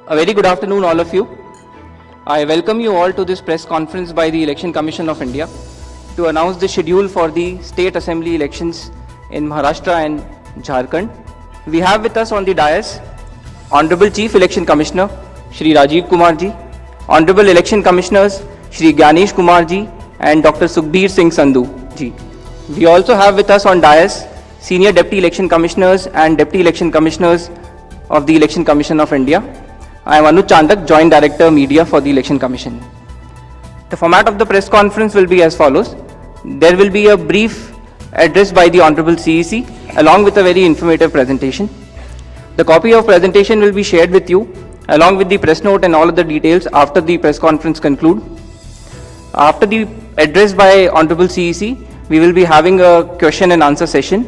A very good afternoon, all of you. I welcome you all to this press conference by the Election Commission of India to announce the schedule for the State Assembly elections in Maharashtra and Jharkhand. We have with us on the dais Honorable Chief Election Commissioner Shri Rajiv Kumar ji, Honorable Election Commissioners Shri Gyanesh Kumar ji and Dr. Sukhbir Singh Sandhu ji. We also have with us on dais Senior Deputy Election Commissioners and Deputy Election Commissioners of the Election Commission of India. I am Anuj Chandak, Joint Director Media for the Election Commission. The format of the press conference will be as follows. There will be a brief address by the Honorable CEC along with a very informative presentation. The copy of presentation will be shared with you along with the press note and all of the details after the press conference conclude. After the address by Honorable CEC, we will be having a question and answer session.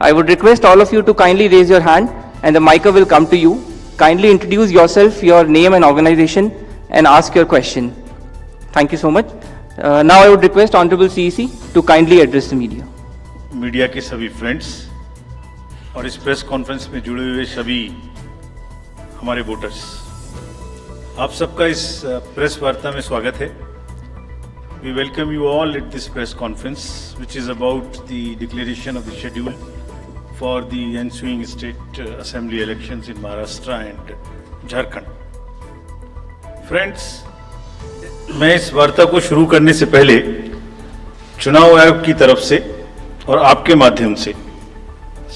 I would request all of you to kindly raise your hand and the mic will come to you. Kindly introduce yourself, your name and organization and ask your question. Thank you so much. Now I would request Honorable CEC to kindly address the media. Media के सभी friends और इस press conference में जुड़े हुए सभी हमारे voters, आप सबका इस प्रेस वार्ता में स्वागत है. We welcome you all at this press conference, which is about the declaration of the schedule for the ensuing state assembly elections in Maharashtra and Jharkhand. Friends, मैं इस वार्ता को शुरू करने से पहले चुनाव आयोग की तरफ से और आपके माध्यम से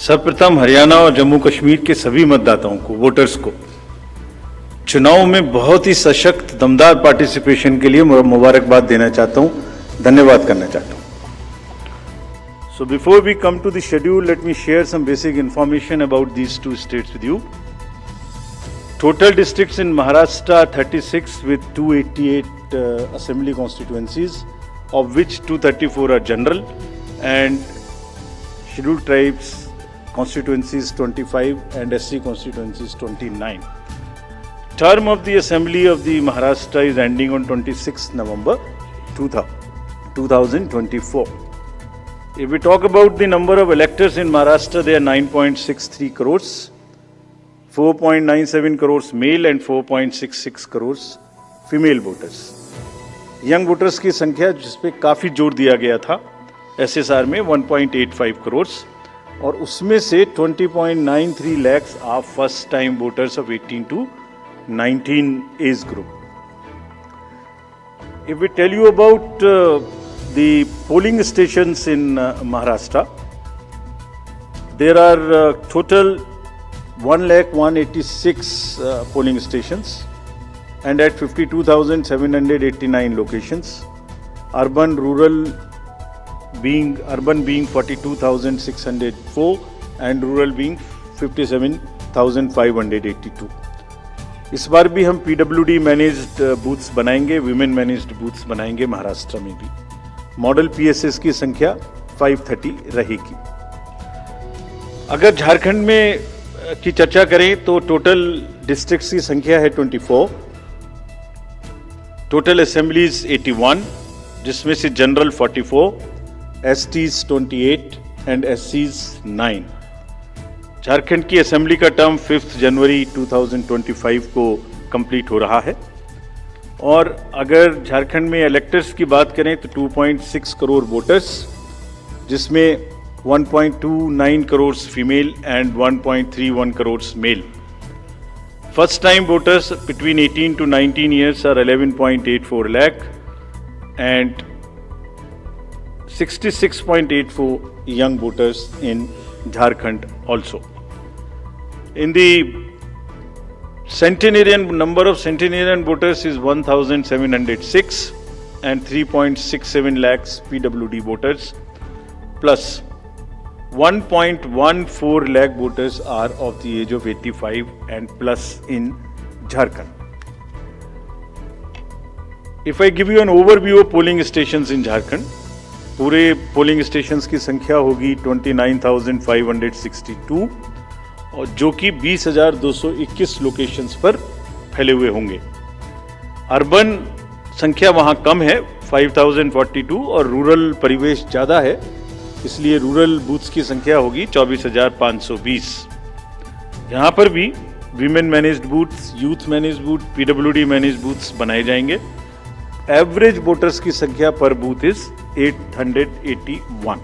सर्वप्रथम हरियाणा और जम्मू कश्मीर के सभी मतदाताओं को, वोटर्स को चुनाव में बहुत ही सशक्त दमदार पार्टिसिपेशन के लिए मुबारकबाद देना चाहता हूं, धन्यवाद करना चाहता हूं. So before we come to the schedule, let me share some basic information about these two states with you. Total districts in Maharashtra 36 with 288 assembly constituencies, of which 234 are general and scheduled tribes constituencies 25 and SC constituencies 29. Term of the assembly of the Maharashtra is ending on 26 November 2024. If we talk about the number of electors in Maharashtra, they are 9.63 crores, 4.97 crores male and 4.66 crores female voters. Young voters की संख्या जिस पे काफ़ी जोर दिया गया था SSR में 1.85 crores और उसमें से 20.93 lakhs are first time voters of 18 to 19 age group. If we tell you about the polling stations in Maharashtra, there are total 1,186 polling stations and at 52,789 locations. Urban being 42,604 and rural being 57,582. इस बार भी हम PWD managed booths बनाएंगे, women managed booths बनाएंगे महाराष्ट्र में भी. Model PSS की संख्या 530 रहेगी. अगर झारखंड में की चर्चा करें तो टोटल डिस्ट्रिक्ट्स की संख्या है 24, टोटल असेंबलीज 81, जिसमें से general 44, STs 28 and SCs 9. Jharkhand की असेंबली का टर्म 5 जनवरी 2025 को कंप्लीट हो रहा है और अगर झारखंड में इलेक्टर्स की बात करें तो 2.6 करोड़ वोटर्स, जिसमें 1.29 crore female and 1.31 crore male. First time voters between 18 to 19 years are 11.84 lakh and 66.84 young voters in Jharkhand also. In the number of centenarian voters is 1,706 and 3.67 lakhs PWD voters plus 1.14 lakh voters are of the age of 85 and plus in Jharkhand. If I give you an overview of polling stations in Jharkhand, पूरे polling stations की संख्या होगी 29,562 और जो कि 20,221 locations पर फैले हुए होंगे. अर्बन संख्या वहाँ कम है 5,042 और रूरल परिवेश ज़्यादा है, इसलिए रूरल बूथ्स की संख्या होगी 24,520. यहाँ पर भी women managed booths, youth managed booth, PWD managed booths बनाए जाएंगे। एवरेज वोटर्स की संख्या पर booth is 881।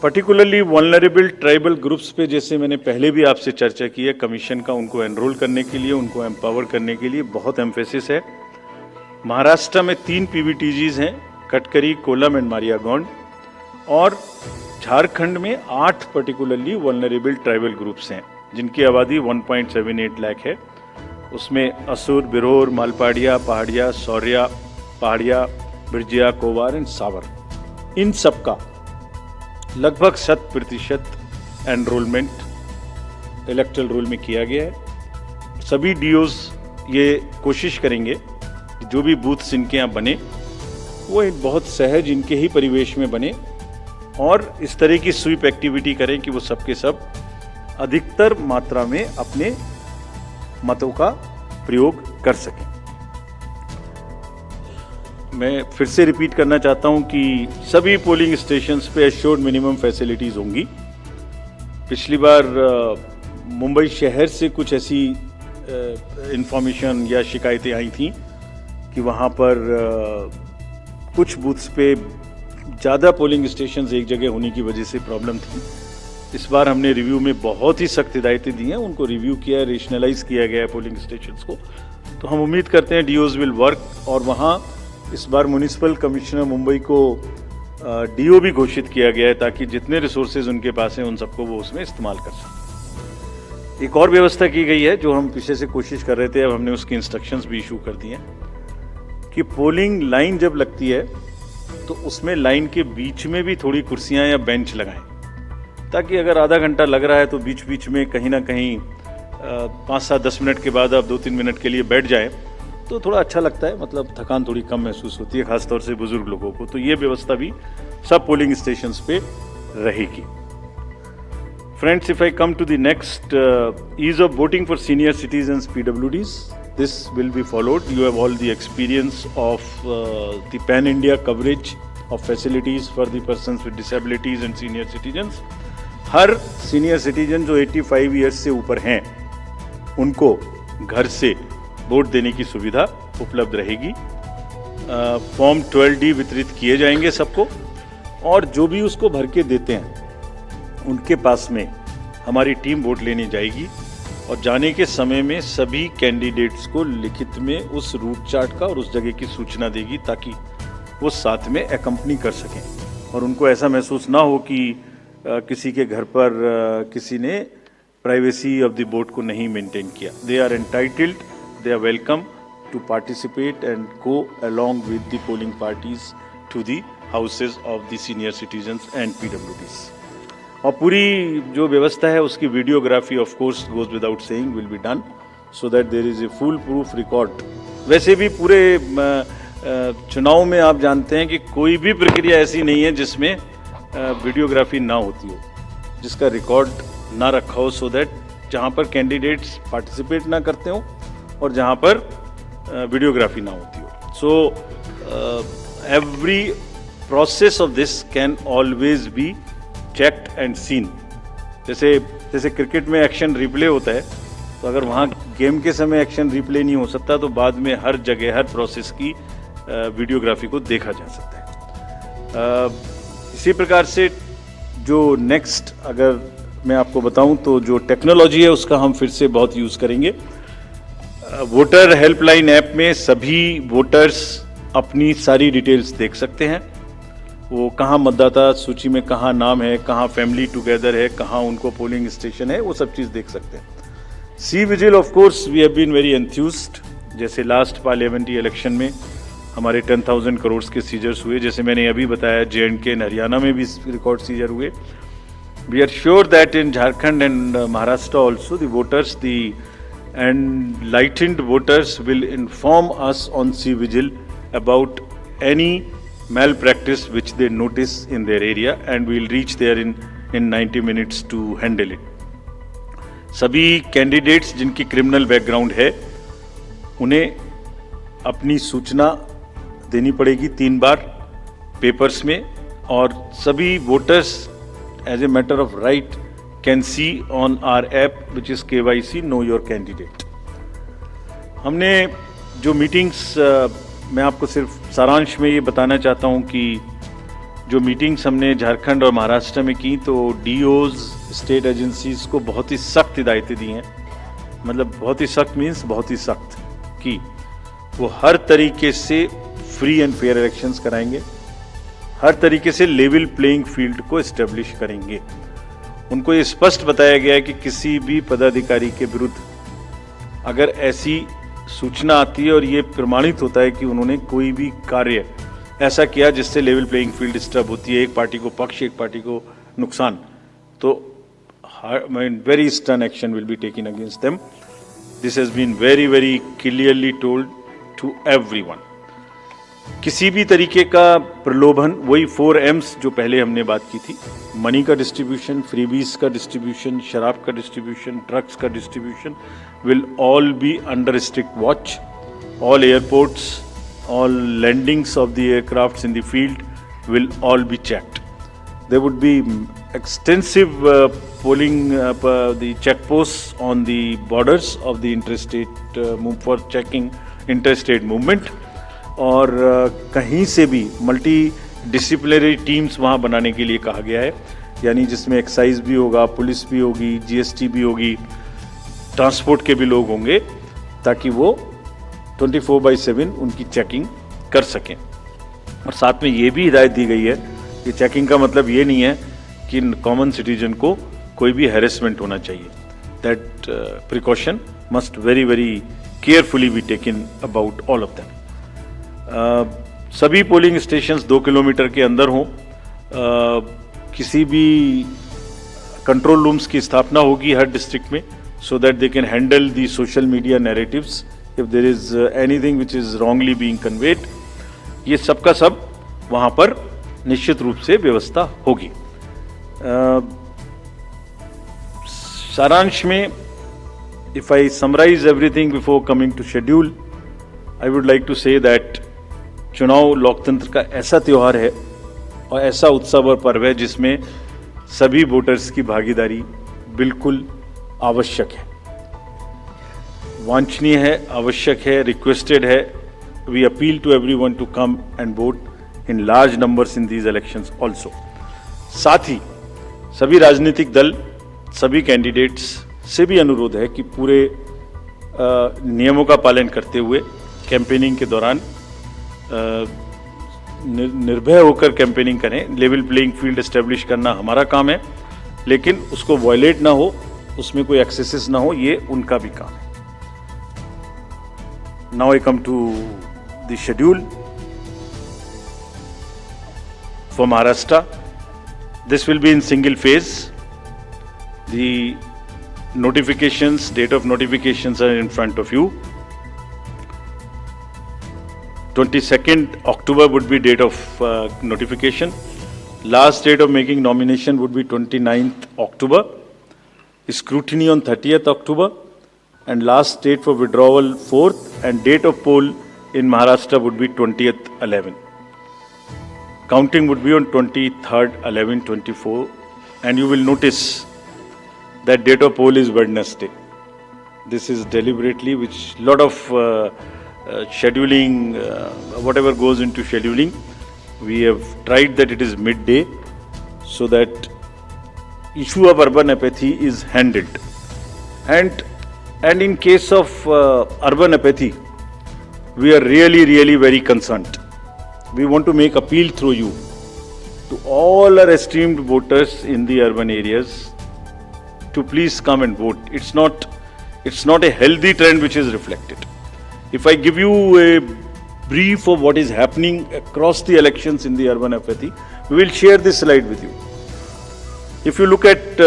Particularly vulnerable tribal groups पे जैसे मैंने पहले भी आपसे चर्चा की है, कमीशन का उनको एनरोल करने के लिए, उनको एम्पावर करने के लिए बहुत एम्फेसिस है। महाराष्ट्र में 3 पीवीटीजीज हैं, कटकरी, कोलम एंड मारियागौंड, और झारखंड में 8 पर्टिकुलरली वल्नरेबल ट्राइबल ग्रुप्स हैं जिनकी आबादी 1.78 लाख है। उसमें असुर, बिरोर, मालपाड़िया, पहाड़िया, सौर्या, पहाड़िया, बिरजिया, कोवार एंड सावर, इन सबका लगभग 100% एनरोलमेंट इलेक्टरल रोल में किया गया है। सभी डीओज ये कोशिश करेंगे कि जो भी बूथ्स इनके यहाँ बने वो एक बहुत सहज इनके ही परिवेश में बने और इस तरह की स्वीप एक्टिविटी करें कि वो सबके सब अधिकतर मात्रा में अपने मतों का प्रयोग कर सकें। मैं फिर से रिपीट करना चाहता हूं कि सभी पोलिंग स्टेशंस पे एश्योर्ड मिनिमम फैसिलिटीज होंगी। पिछली बार मुंबई शहर से कुछ ऐसी इंफॉर्मेशन या शिकायतें आई थी कि वहां पर कुछ बूथ्स पे ज़्यादा पोलिंग स्टेशंस एक जगह होने की वजह से प्रॉब्लम थी। इस बार हमने रिव्यू में बहुत ही सख्त हिदायतें दी हैं, उनको रिव्यू किया है, रेशनलाइज किया गया है पोलिंग स्टेशंस को। तो हम उम्मीद करते हैं डीओज विल वर्क, और वहाँ इस बार म्युनिसिपल कमिश्नर मुंबई को डीओ भी घोषित किया गया है ताकि जितने रिसोर्सेज उनके पास हैं उन सबको वो उसमें इस्तेमाल कर सकें। एक और व्यवस्था की गई है जो हम पीछे से कोशिश कर रहे थे, अब हमने उसकी इंस्ट्रक्शंस भी इशू कर दिए हैं कि पोलिंग लाइन जब लगती है तो उसमें लाइन के बीच में भी थोड़ी कुर्सियां या बेंच लगाएं, ताकि अगर आधा घंटा लग रहा है तो बीच बीच में कहीं ना कहीं 5-7-10 मिनट के बाद आप 2-3 मिनट के लिए बैठ जाएं तो थोड़ा अच्छा लगता है, मतलब थकान थोड़ी कम महसूस होती है, खासतौर से बुजुर्ग लोगों को। तो ये व्यवस्था भी सब पोलिंग स्टेशंस पे रहेगी। Friends, if I come to the next, ease of voting for senior citizens PWDs, this will be followed. You have all the experience of the pan-India coverage of facilities for the persons with disabilities and senior citizens. Her senior citizen जो 85 years से ऊपर हैं उनको घर से vote देने की सुविधा उपलब्ध रहेगी। फॉर्म 12D वितरित किए जाएंगे सबको, और जो भी उसको भर के देते हैं उनके पास में हमारी टीम वोट लेने जाएगी और जाने के समय में सभी कैंडिडेट्स को लिखित में उस रूट चार्ट का और उस जगह की सूचना देगी ताकि वो साथ में एकम्पनी कर सकें और उनको ऐसा महसूस ना हो कि किसी के घर पर किसी ने प्राइवेसी ऑफ द वोट को नहीं मेंटेन किया। They are entitled, they are welcome to participate and go along with the polling parties to the houses of the senior citizens and PWDs. और पूरी जो व्यवस्था है उसकी videography of course goes without saying will be done so that there is a foolproof record. वैसे भी पूरे चुनाव में आप जानते हैं कि कोई भी प्रक्रिया ऐसी नहीं है जिसमें वीडियोग्राफी ना होती हो, जिसका रिकॉर्ड ना रखा हो, सो दैट जहाँ पर कैंडिडेट्स पार्टिसिपेट ना करते हो और जहाँ पर वीडियोग्राफी ना होती हो। So every process of this can always be checked and seen. जैसे क्रिकेट में एक्शन रिप्ले होता है, तो अगर वहाँ गेम के समय एक्शन रिप्ले नहीं हो सकता तो बाद में हर जगह हर प्रोसेस की वीडियोग्राफी को देखा जा सकता है। इसी प्रकार से जो नेक्स्ट अगर मैं आपको बताऊं तो जो टेक्नोलॉजी है उसका हम फिर से बहुत यूज़ करेंगे। वोटर हेल्पलाइन ऐप में सभी वोटर्स अपनी सारी डिटेल्स देख सकते हैं, वो कहाँ मतदाता सूची में कहाँ नाम है, कहाँ फैमिली टुगेदर है, कहाँ उनको पोलिंग स्टेशन है, वो सब चीज़ देख सकते हैं। C vigil of course we have been very enthused. जैसे लास्ट पार्लियामेंट्री इलेक्शन में हमारे 10,000 करोड़ के सीजर्स हुए, जैसे मैंने अभी बताया J&K एंड हरियाणा में भी रिकॉर्ड सीजर हुए। We are sure that in Jharkhand and Maharashtra also the voters the enlightened voters will inform us on cVIGIL about any malpractice which they notice in their area and we will reach there in 90 minutes to handle it. सभी candidates जिनकी criminal background है उन्हें अपनी सूचना देनी पड़ेगी 3 बार papers में, और सभी voters as a matter of right can see on our app which is KYC Know Your Candidate. हमने जो मीटिंग्स, मैं आपको सिर्फ सारांश में ये बताना चाहता हूँ कि जो मीटिंग्स हमने झारखंड और महाराष्ट्र में की, तो डीओज स्टेट एजेंसीज को बहुत ही सख्त हिदायतें दी हैं। मतलब बहुत ही सख्त मीन्स बहुत ही सख्त, कि वो हर तरीके से फ्री एंड फेयर इलेक्शंस कराएंगे, हर तरीके से लेवल प्लेइंग फील्ड को एस्टेब्लिश करेंगे। उनको ये स्पष्ट बताया गया है कि किसी भी पदाधिकारी के विरुद्ध अगर ऐसी सूचना आती है और ये प्रमाणित होता है कि उन्होंने कोई भी कार्य ऐसा किया जिससे लेवल प्लेइंग फील्ड डिस्टर्ब होती है, एक पार्टी को पक्ष एक पार्टी को नुकसान, तो very stern action will be taken against them. This has been very very clearly told to everyone. किसी भी तरीके का प्रलोभन, वही 4 M's जो पहले हमने बात की थी, मनी का डिस्ट्रीब्यूशन, फ्रीबीज का डिस्ट्रीब्यूशन, शराब का डिस्ट्रीब्यूशन, ड्रग्स का distribution will all be under strict watch. All airports, all landings of the aircrafts in the field will all be checked. There would be extensive polling, the checkposts on the borders of the interstate for checking interstate movement. और कहीं से भी multi disciplinary teams वहाँ बनाने के लिए कहा गया है, यानी जिसमें एक्साइज भी होगा, पुलिस भी होगी, जीएसटी भी होगी, ट्रांसपोर्ट के भी लोग होंगे, ताकि वो 24/7 उनकी चेकिंग कर सकें। और साथ में ये भी हिदायत दी गई है कि चेकिंग का मतलब ये नहीं है कि कॉमन सिटीजन को कोई भी हैरेसमेंट होना चाहिए। That precaution must very very carefully be taken about all of them. सभी पोलिंग स्टेशंस 2 किलोमीटर के अंदर हों। किसी भी कंट्रोल रूम्स की स्थापना होगी हर डिस्ट्रिक्ट में, so that they can handle the social media narratives if there is anything which is wrongly being conveyed. ये सब का सब वहाँ पर निश्चित रूप से व्यवस्था होगी। सारांश में, if I summarize everything before coming to schedule, I would like to say that चुनाव लोकतंत्र का ऐसा त्योहार है और ऐसा उत्सव और पर्व है जिसमें सभी वोटर्स की भागीदारी बिल्कुल आवश्यक है, वांछनीय है, आवश्यक है, रिक्वेस्टेड है। We appeal to everyone to come and vote in large numbers in these elections also. साथ ही सभी राजनीतिक दल, सभी कैंडिडेट्स से भी अनुरोध है कि पूरे नियमों का पालन करते हुए कैंपेनिंग के दौरान निर्भय होकर कैंपेनिंग करें। लेवल प्लेइंग फील्ड एस्टेब्लिश करना हमारा काम है, लेकिन उसको वायलेट ना हो, उसमें कोई एक्सेसेस ना हो, ये उनका भी काम है। Now I come to the schedule for Maharashtra. This will be in single phase. The notifications, date of notifications are in front of you. 22nd October would be date of notification. Last date of making nomination would be 29th October. Scrutiny on 30th October. And last date for withdrawal 4th, and date of poll in Maharashtra would be 20th 11. Counting would be on 23rd 11/24, and you will notice that date of poll is Wednesday. This is deliberately, which lot of scheduling, whatever goes into scheduling, we have tried that it is midday, so that issue of urban apathy is handled. And in case of urban apathy, we are really very concerned. We want to make appeal through you to all our esteemed voters in the urban areas to please come and vote. It's not a healthy trend which is reflected. If I give you a brief of what is happening across the elections in the urban apathy, we will share this slide with you. If you look at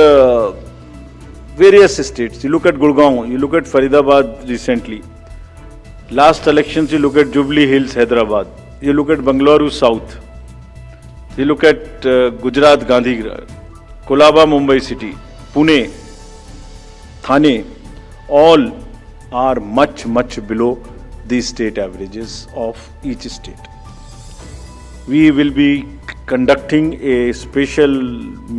various states, you look at Gurgaon, you look at Faridabad recently. Last elections, you look at Jubilee Hills, Hyderabad. You look at Bangalore South. You look at Gujarat, Gandhigram, Kolaba, Mumbai City, Pune, Thane, all are much below the state averages of each state. We will be conducting a special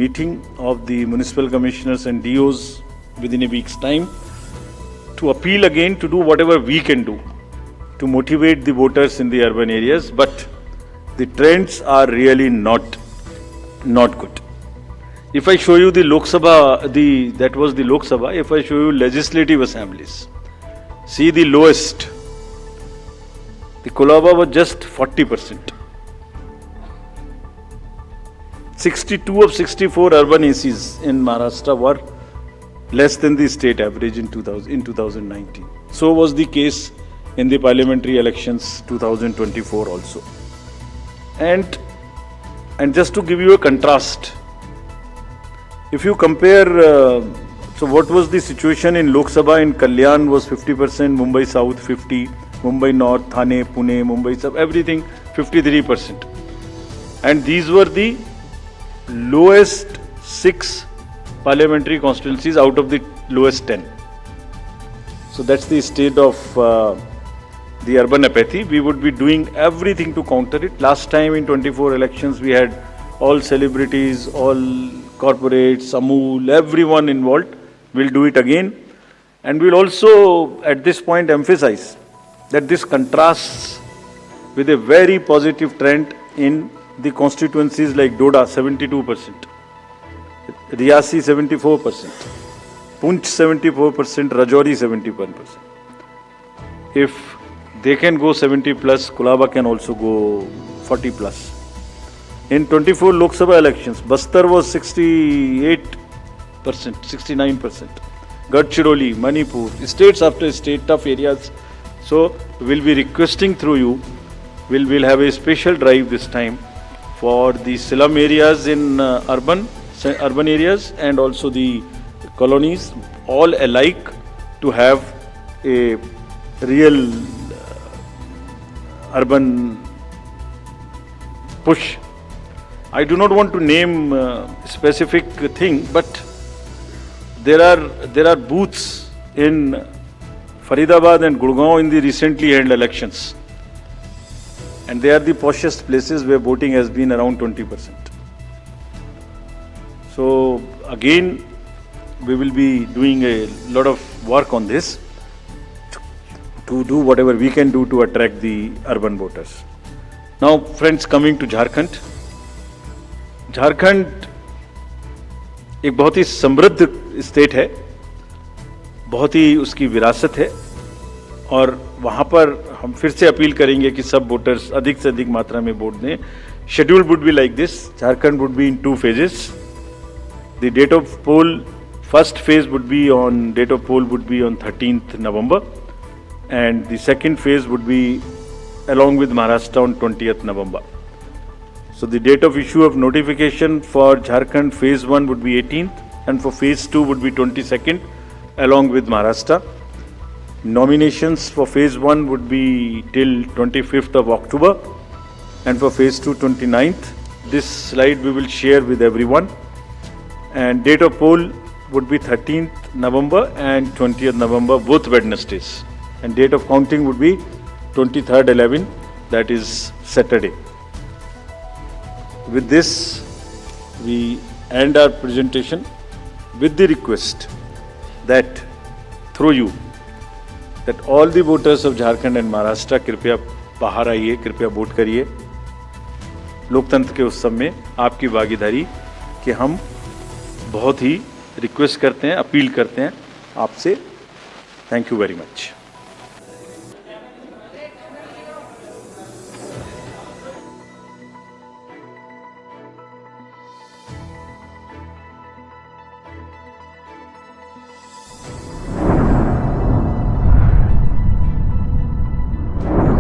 meeting of the municipal commissioners and DOs within a week's time to appeal again to do whatever we can do to motivate the voters in the urban areas, but the trends are really not good. If I show you the Lok Sabha, that was the Lok Sabha. If I show you legislative assemblies, see the lowest. The Kolaba was just 40%. 62 of 64 urban ACs in Maharashtra were less than the state average in 2019. So was the case in the parliamentary elections 2024 also. And just to give you a contrast, if you compare, so what was the situation in Lok Sabha in Kalyan was 50%, Mumbai South 50, Mumbai North, Thane, Pune, Mumbai South, everything 53%. And these were the lowest 6 parliamentary constituencies out of the lowest 10. So that's the state of the urban apathy. We would be doing everything to counter it. Last time in 24 elections, we had all celebrities, all corporates, Amul, everyone involved. We'll do it again. And we'll also at this point emphasize that this contrasts with a very positive trend in the constituencies like Doda, 72%, Riyasi, 74%, Punch, 74%, Rajouri, 71%. If they can go 70 plus, Kolaba can also go 40 plus. In 24 Lok Sabha elections, Bastar was 68%, 69%. Gadchiroli, Manipur, states after state, tough areas. So we'll be requesting through you, we'll have a special drive this time for the slum areas in urban areas and also the colonies, all alike, to have a real urban push. I do not want to name specific thing, but there are booths in Faridabad and Gurgaon in the recently held elections, and they are the poshest places where voting has been around 20%. So again, we will be doing a lot of work on this to do whatever we can do to attract the urban voters. Now, friends, coming to Jharkhand. Jharkhand एक बहुत ही समृद्ध state है, बहुत ही उसकी विरासत है, और वहाँ पर हम फिर से अपील करेंगे कि सब वोटर्स अधिक से अधिक मात्रा में वोट दें. Schedule would be like this. Jharkhand would be in 2 phases. The date of poll, first phase would be on 13th November, and the second phase would be along with Maharashtra on 20th November. So the date of issue of notification for Jharkhand phase 1 would be 18th, and for phase 2 would be 22nd along with Maharashtra. Nominations for phase 1 would be till 25th of October, and for phase 2 29th. This slide we will share with everyone. And date of poll would be 13th November and 20th November, both Wednesdays. And date of counting would be 23rd 11, that is Saturday. With this, we end our presentation with the request that through you, that all the voters of Jharkhand and Maharashtra कृपया बाहर आइए, कृपया vote करिए. लोकतंत्र के उत्सव में आपकी भागीदारी कि हम बहुत ही रिक्वेस्ट करते हैं, अपील करते हैं आपसे. Thank you very much.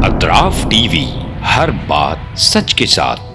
Atraf TV, हर बात सच के साथ.